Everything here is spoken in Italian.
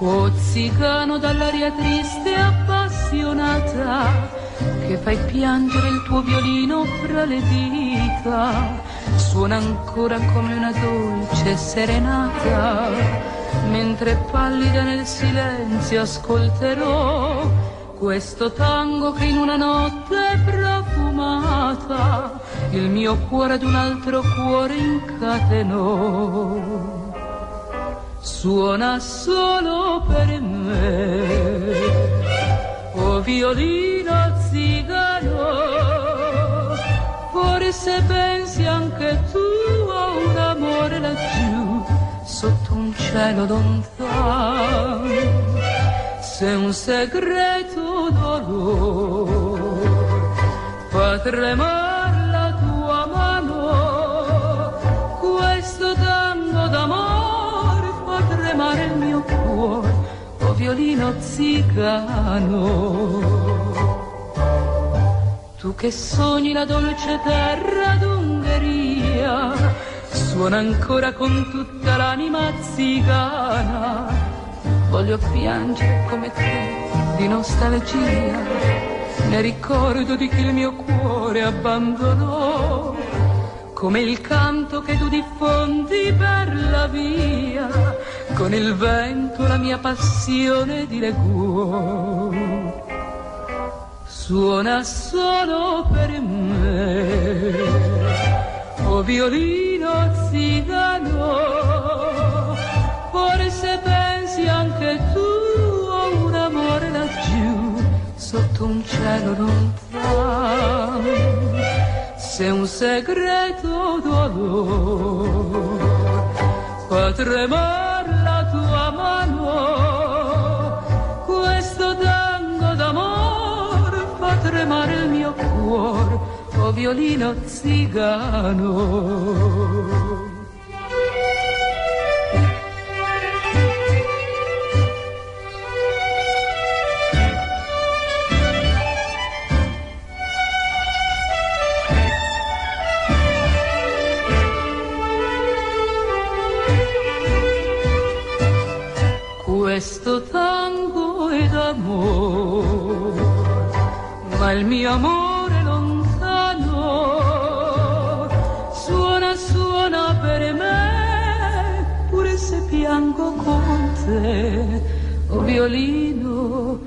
O zigano dall'aria triste e appassionata, che fai piangere il tuo violino fra le dita, suona ancora come una dolce serenata, mentre pallida nel silenzio ascolterò questo tango che in una notte profumata il mio cuore ad un altro cuore incatenò. Suona solo per me, o violino zigano, forse pensi anche tu a un amore laggiù, sotto un cielo lontano, se un segreto dolore fa tremare la tua mano, questo tango d'amore fa tremare il mio cuore, o violino zigano. Tu che sogni la dolce terra d'Ungheria, suona ancora con tutta l'anima zigana. Voglio piangere come te di nostalgia, ne ricordo di chi il mio cuore abbandonò, come il canto che tu diffondi per la via, con il vento la mia passione dileguò. Suona solo per me, o violino zigano, forse pensi anche tu a un amore laggiù, sotto un cielo lontano, se un segreto dolore fa tremare la tua mano, questo tango d'amore fa tremare il mio cuore, o violino zigano. Questo tango è d'amore, ma il mio amore lontano suona, suona per me, pure se piango con te, o violino